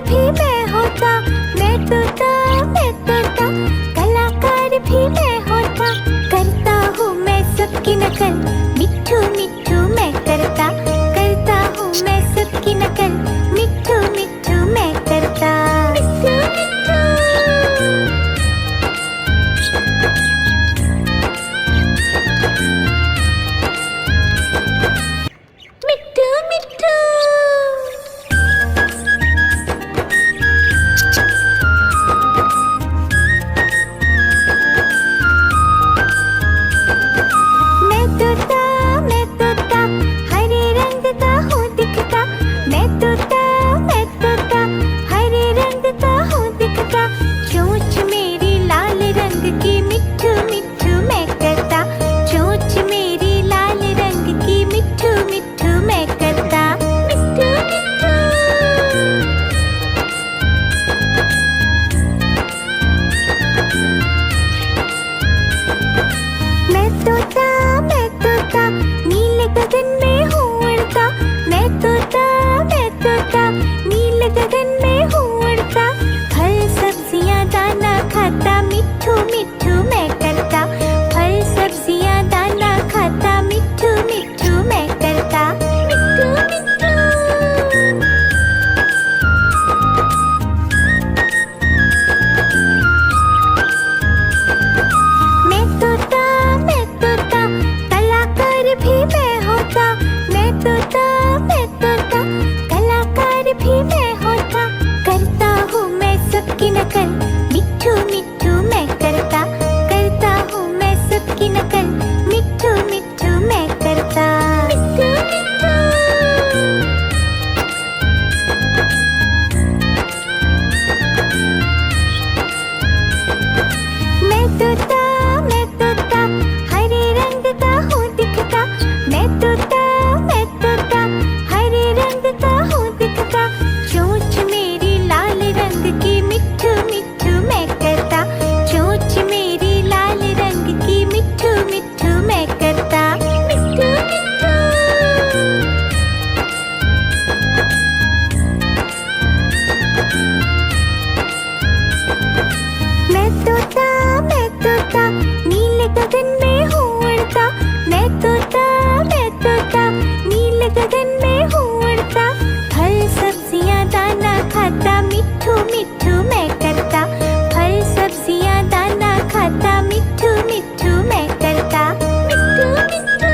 भी मैं होता, मैं तोता, मैं तोता, कलाकार भी मैं होता। करता हूँ मैं सबकी नकल, मिट्ठू मिट्ठू मैं करता हूँ मैं सबकी नकल, मिट्ठू मिट्ठू मैं करता। मिट्ठू मिट्ठू मिट्ठू मैं तोता, हरे रंग का हूँ दिखता। मैं तोता, हरे रंग का हूँ दिखता। चोंच मेरी लाल रंग की, मिट्ठू मिट्ठू मैं करता। चोंच मेरी लाल रंग की, मिट्ठू मिट्ठू मैं करता। मिट्ठू मिट्ठू मैं तोता, नीले गगन में हूँ उड़ता। मैं तोता, नीले गगन में हूँ उड़ता। फल सब्जियाँ दाना खाता, मिट्ठू मिट्ठू मैं करता। फल सब्जियाँ दाना खाता, मिट्ठू मिट्ठू मैं करता। मिट्ठू मिट्ठू मैं तोता, कलाकार भी मैं होता। मैं तोता, कलाकार भी मैं होता। करता हूँ मैं सबकी नकल, मिट्ठू मिट्ठू मैं करता हूँ मैं सबकी नकल, मिट्ठू मिट्ठू मैं करता। मिट्ठू मिट्ठू मैं तोता, हरे रंग का हूँ दिखता। मैं तोता, हरे रंग का हूँ दिखता। चोंच मेरी लाल रंग की, मिट्ठू मिट्ठू मैं करता। चोंच मेरी लाल रंग की, मिट्ठू मिट्ठू मैं करता। मिट्ठू मिट्ठू मैं तोता, नीले गगन में हूँ उड़ता। मैं तोता, नीले गगन में हूँ उड़ता। फल सब्जियाँ दाना खाता, मिट्ठू मिट्ठू मैं करता। फल सब्जियाँ दाना खाता, मिट्ठू मिट्ठू मैं करता। मिट्ठू मिट्ठू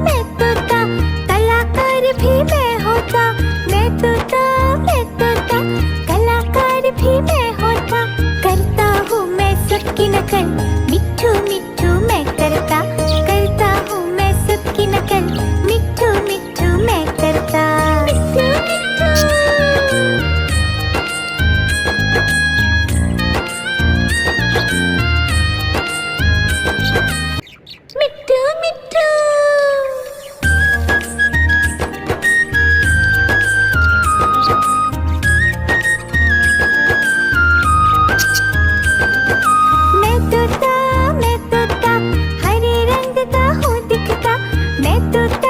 मैं तोता, कलाकार भी मैं होता। मैं तोता, कलाकार भी मैं होता। करता हूँ मैं सबकी नकल, मिट्ठू मिट्ठू मैं करता हूँ मैं सबकी नकल, मिट्ठू मिट्ठू मैं करता। मिट्ठू मिट्ठू मिट्ठू मैं तोता, हरे रंग का हूँ दिखता। मैं तोता,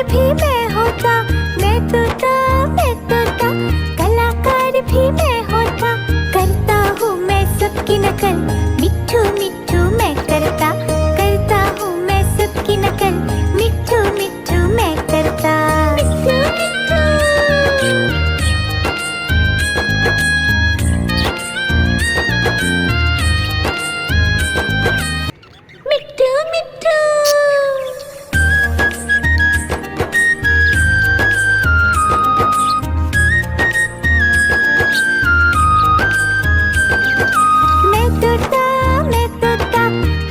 भी मैं होता, मैं तोता, मैं तोता, कलाकार भी मैं होता। करता हूँ मैं सबकी नकल, मिट्ठू मिट्ठू मैं करता। करता हूँ मैं सबकी नकल, मिट्ठू मिट्ठू मैं करता। मिट्ठू मिट्ठू मिट्ठू मिट्ठू। मैं तोता,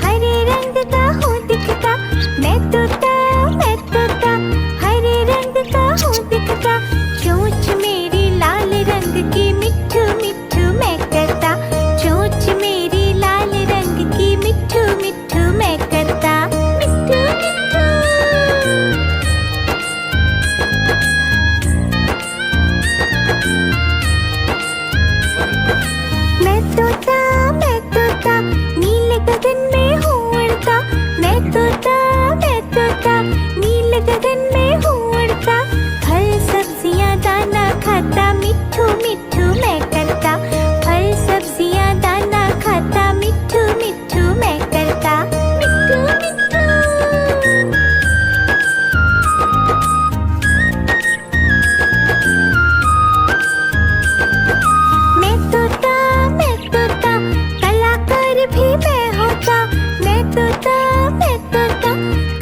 हरे रंग का हूँ दिखता। मैं तोता, हरे रंग का हूँ दिखता। चोंच मेरी लाल रंग की, मिट्ठू मिट्ठू मैं करता। चोंच मेरी लाल रंग की, मिट्ठू मिट्ठू मैं करता। मिट्ठू मिट्ठू। मैं तोता, नीले गगन में हूँ उड़ता। मैं तोता, नीले गगन में हूँ उड़ता। फल सब्जियाँ दाना खाता, मिट्ठू मिट्ठू मैं करता। फल सब्जियाँ दाना खाता, मिट्ठू मिट्ठू मैं करता। मिट्ठू मिट्ठू। मैं तोता, कलाकार भी मैं होता। मैं तोता,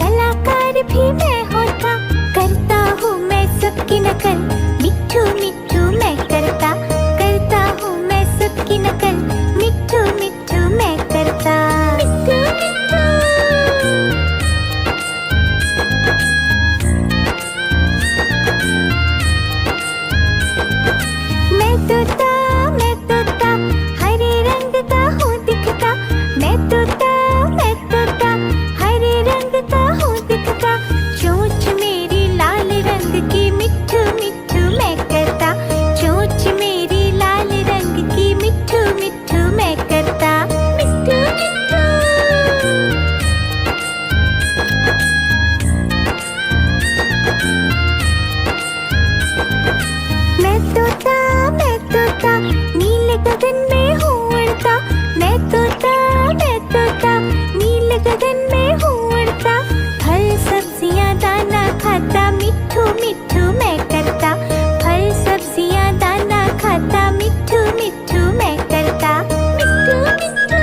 कलाकार भी मैं होता। करता हूँ मैं सबकी नकल, मिट्ठू मिट्ठू मैं करता। करता हूँ मैं सबकी नकल, मिट्ठू मिट्ठू मैं करता। मिट्ठू मिट्ठू। मैं तोता, हरे रंग का हूँ दिखता। मैं तोता, हरे रंग का हूँ दिखता। चोंच मेरी लाल रंग की, मिट्ठू मिट्ठू मैं करता। चोंच मेरी लाल रंग की, मिट्ठू मिट्ठू मैं करता। मिट्ठू मिट्ठू। मैं तोता, नीले गगन में हूँ उड़ता। मैं तोता, नीले गगन में हूँ उड़ता। फल सब्जियाँ दाना खाता, मिट्ठू मिट्ठू मैं करता। फल सब्जियाँ दाना खाता, मिट्ठू मिट्ठू मैं करता। मिट्ठू मिट्ठू।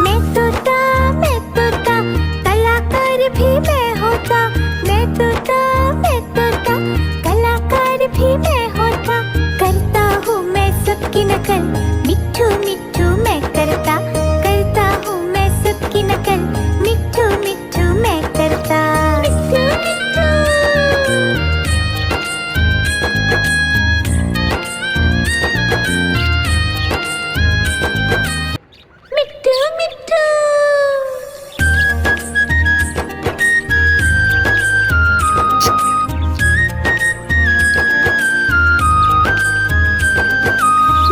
मैं तोता, कलाकार भी मैं होता। मैं तोता, कलाकार भी मैं होता। करता हूँ मैं सबकी नकल, मिट्ठू मिट्ठू मैं करता। करता हूँ मैं सबकी नकल, मिट्ठू मिट्ठू मैं करता। मिट्ठू मिट्ठू। मिट्ठू मिट्ठू।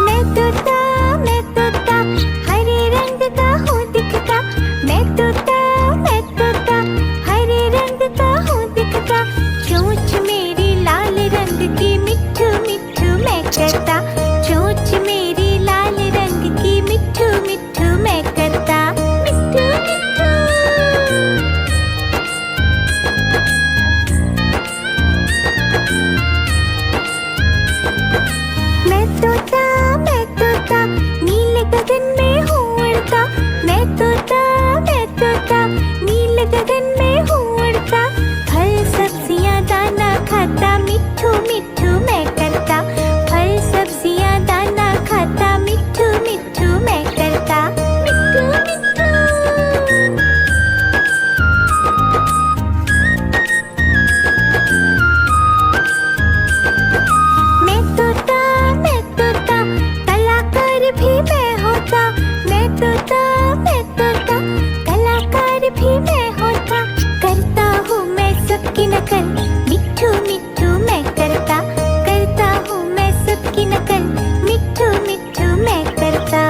मैं तोता, हरे रंग का हूँ दिखता। मैं तोता, हरे रंग का हूँ दिखता। चोंच मेरी लाल रंग की, मिट्ठू मिट्ठू मैं करता। चोंच मेरी लाल रंग की, मिट्ठू मिट्ठू मैं करता। मिट्ठू मिट्ठू। मैं तोता, नीले गगन में हूँ उड़ता। मैं तोता, नीले गगन में हूँ उड़ता। फल सब्जियाँ दाना खाता, मिट्ठू मिट्ठू मैं करता। फल सब्जियाँ दाना खाता, मिट्ठू मिट्ठू मैं करता। मिट्ठू मिट्ठू। मैं तोता, कलाकार भी मैं होता। मैं तोता, कलाकार भी मैं होता। करता हूँ मैं सबकी नकल, मिट्ठू मिट्ठू मैं करता। करता हूँ मैं सबकी नकल, मिट्ठू मिट्ठू मैं करता।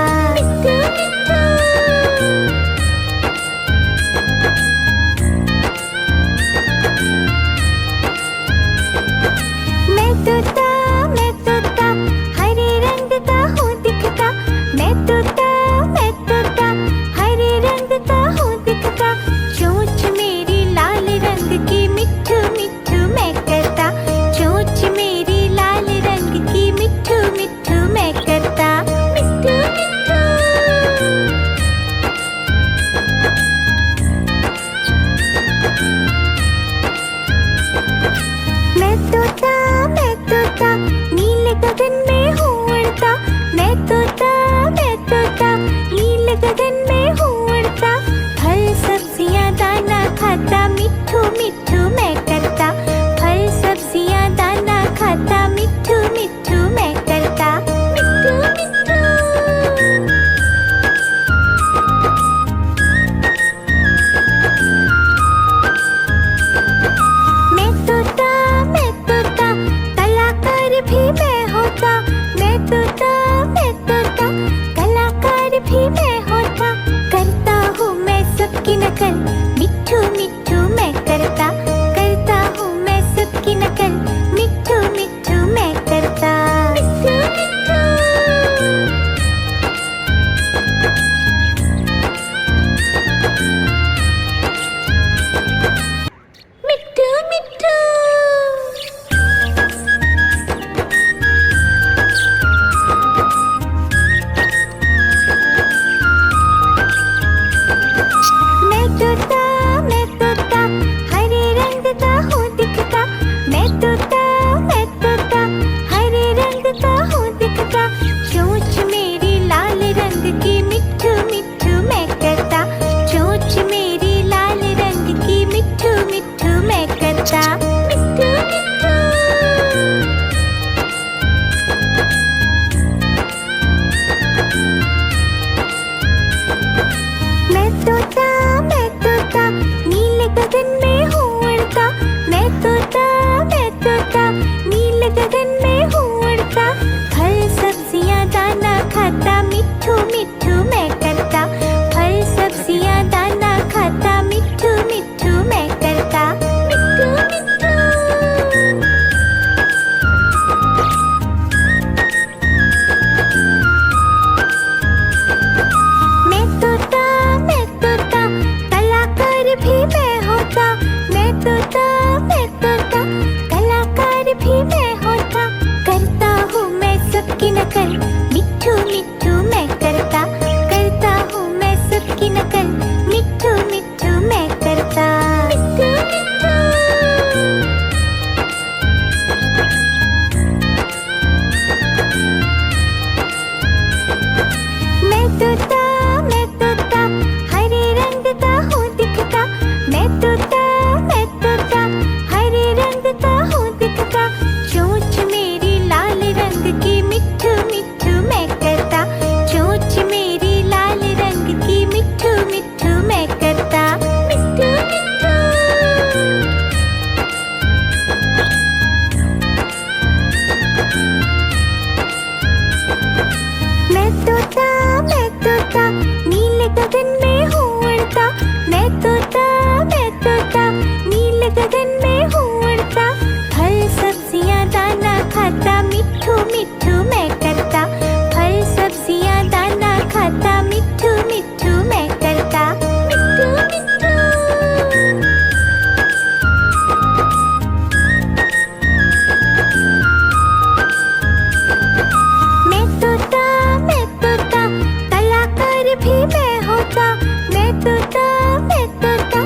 भी मैं होता, मैं तोता, मैं तोता,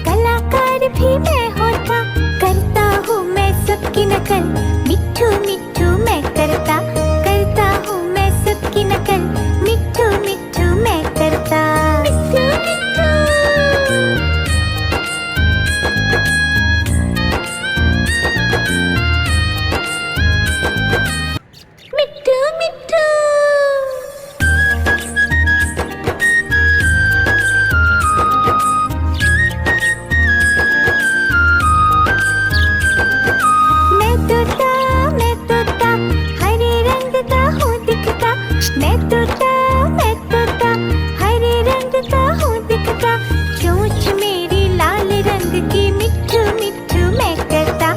कलाकार भी मैं होता। करता हूँ मैं सबकी नकल, मिट्ठू मिट्ठू मैं करता हूँ मैं सबकी नकल, मिट्ठू मिट्ठू मैं करता। मिट्ठू मिट्ठू मैं तोता हरे रंग का हूँ दिखता, मैं तोता हरे रंग का हूँ दिखता। चोंच मेरी लाल रंग की, मिट्ठू मिट्ठू मैं करता,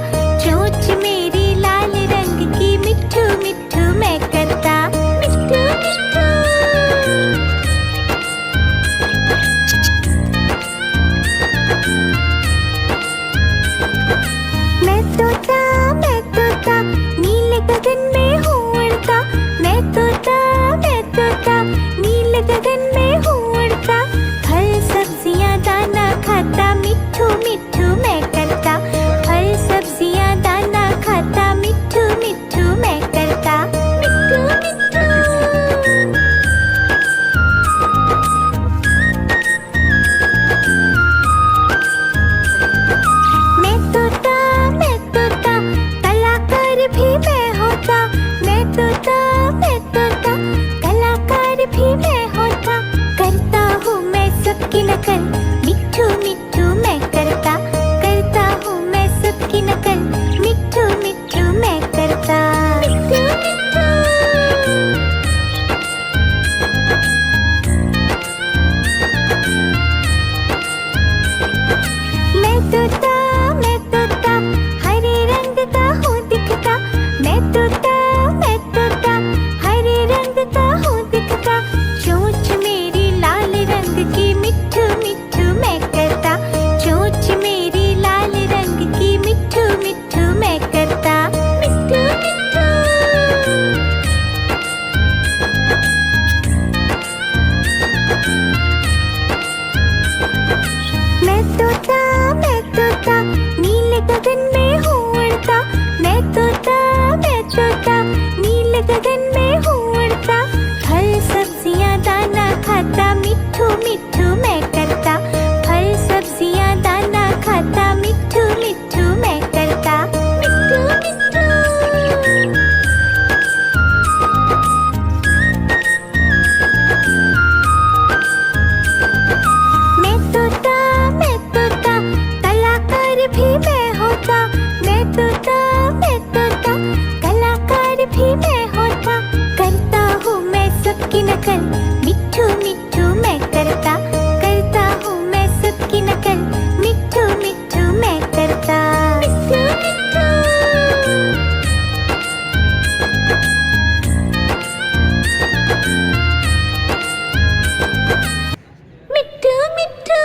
चोंच मेरी लाल रंग की, मिट्ठू मिट्ठू मैं करता। मिट्ठू मिट्ठू मैं तोता नीले गगन में हूँ उड़ता, मैं तोता नीले गगन में हूँ उड़ता। फल सब्जियाँ दाना खाता, मिट्ठू मिट्ठू मैं करता, फल सब्जियाँ दाना खाता, मिट्ठू मिट्ठू मैं करता। मिट्ठू मिट्ठू मैं तोता कलाकार भी मैं होता, मैं तोता कलाकार भी मैं होता। करता हूँ मैं सबकी नकल, मिट्ठू मिट्ठू मैं करता हूँ मैं सबकी नकल, मिट्ठू मिट्ठू मैं करता। मिट्ठू मिट्ठू मैं तोता हरे रंग का हूँ दिखता, मैं तोता हरे रंग का हूँ दिखता। चोंच मेरी लाल रंग की, मिट्ठू मिट्ठू मैं करता, चोंच मेरी लाल रंग की, मिट्ठू मिट्ठू मैं करता। मिट्ठू मिट्ठू मैं तोता नीले गगन में हूँ उड़ता, मैं तोता नीले गगन में हूँ उड़ता। फल सब्जियाँ दाना खाता, मिट्ठू मिट्ठू मैं करता, फल सब्जियाँ दाना खाता, मिट्ठू मिट्ठू मैं करता। मिट्ठू मिट्ठू मैं तोता कलाकार भी मैं होता, मैं तोता कलाकार भी मैं होता। करता हूँ मैं सबकी नकल, मिट्ठू मिट्ठू मैं करता हूँ मैं सबकी नकल, मिट्ठू मिट्ठू मैं करता। मिट्ठू मिट्ठू मिट्ठू मिट्ठू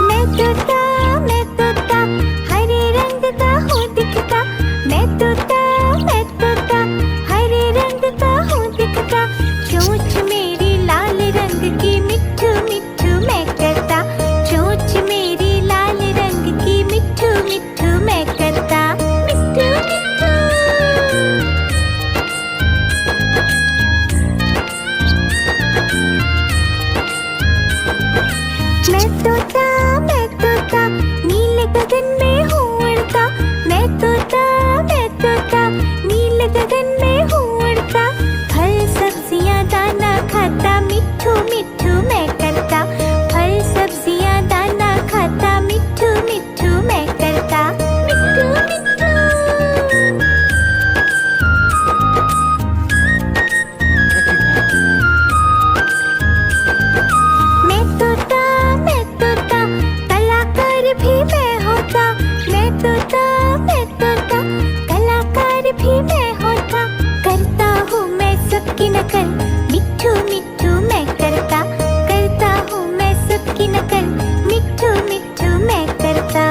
मैं तोता हरे रंग का हूँ दिखता, मैं तोता हरे रंग का हूँ दिखता। चोंच मेरी लाल रंग की, मिट्ठू मिट्ठू मैं करता, चोंच मेरी लाल रंग की, मिट्ठू मिट्ठू मैं करता। मिट्ठू मिट्ठू मैं तोता नीले गगन में हूँ उड़ता, मैं तोता नीले गगन में हूँ उड़ता। फल सब्जियाँ दाना खाता, मिट्ठू मिट्ठू मैं करता, फल सब्जियाँ दाना खाता, मिट्ठू मिट्ठू मैं करता। मिट्ठू मिट्ठू मैं तोता कलाकार भी मैं होता, मैं तोता कलाकार भी मैं होता। करता हूँ मैं सबकी नकल, मिट्ठू मिट्ठू मैं करता हूँ मैं सबकी नकल, मिट्ठू मिट्ठू मैं करता।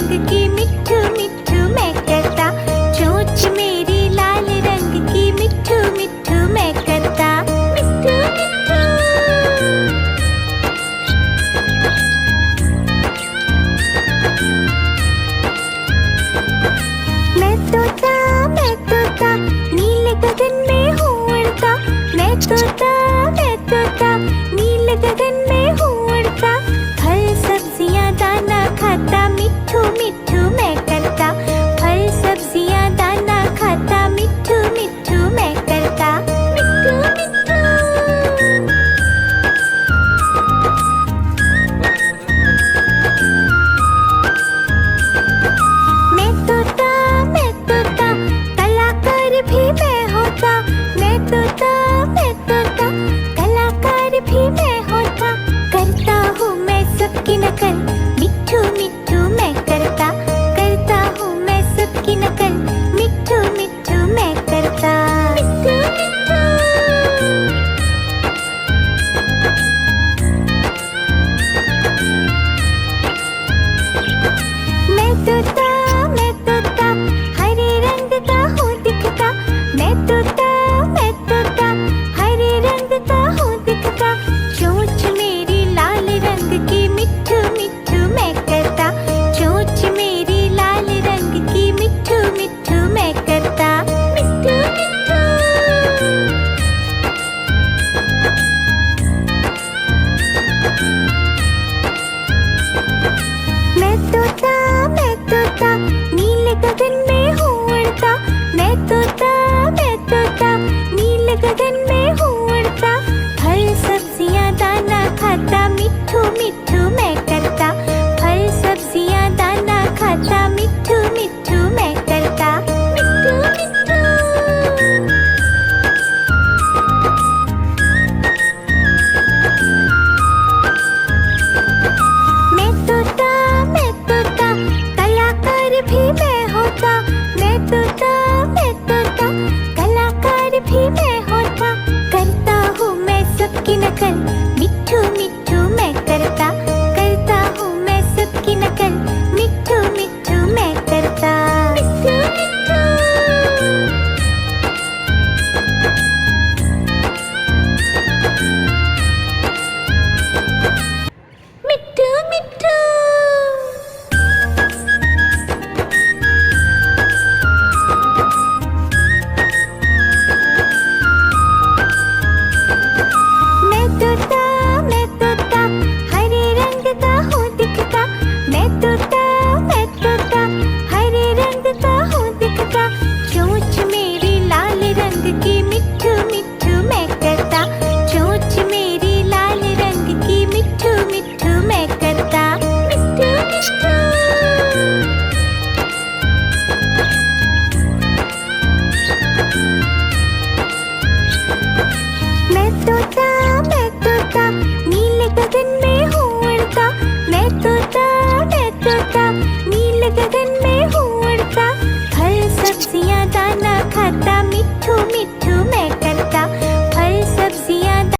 रंग की मिट्ठू मिट्ठू मैं करता, चोंच मेरी लाल रंग की मिट्ठू मिट्ठू मैं करता, मिट्ठू मिट्ठू। मैं तोता नीले गगन में हूँ उड़ता, मैं तोता नीले गगन में हूँ उड़ता, फल सब्जियाँ दाना खाता, मिट्ठू मिट्ठू मैं करता, फल सब्जियाँ दाना खाता, मिट्ठू मिट्ठू मैं करता, मिट्ठू मिट्ठू। मैं तोता कलाकार भी मैं होता, मैं तोता कलाकार भी मैं होता, करता हूँ मैं सबकी नकल, मिट्ठू मिट्ठू मैं करता, करता हूँ मैं सबकी नकल, मिट्ठू मिट्ठू मैं करता, मिट्ठू मिट्ठू। मैं तोता हरे रंग का हूँ दिखता, मैं तोता हरे रंग का हूँ दिखता, चोंच मेरी लाल रंग की मिट्ठू मिट्ठू मैं करता, चोंच मेरी लाल रंग की मिट्ठू मिट्ठू मैं करता, मिट्ठू मिट्ठू। मैं तोता नीले गगन में हूँ उड़ता,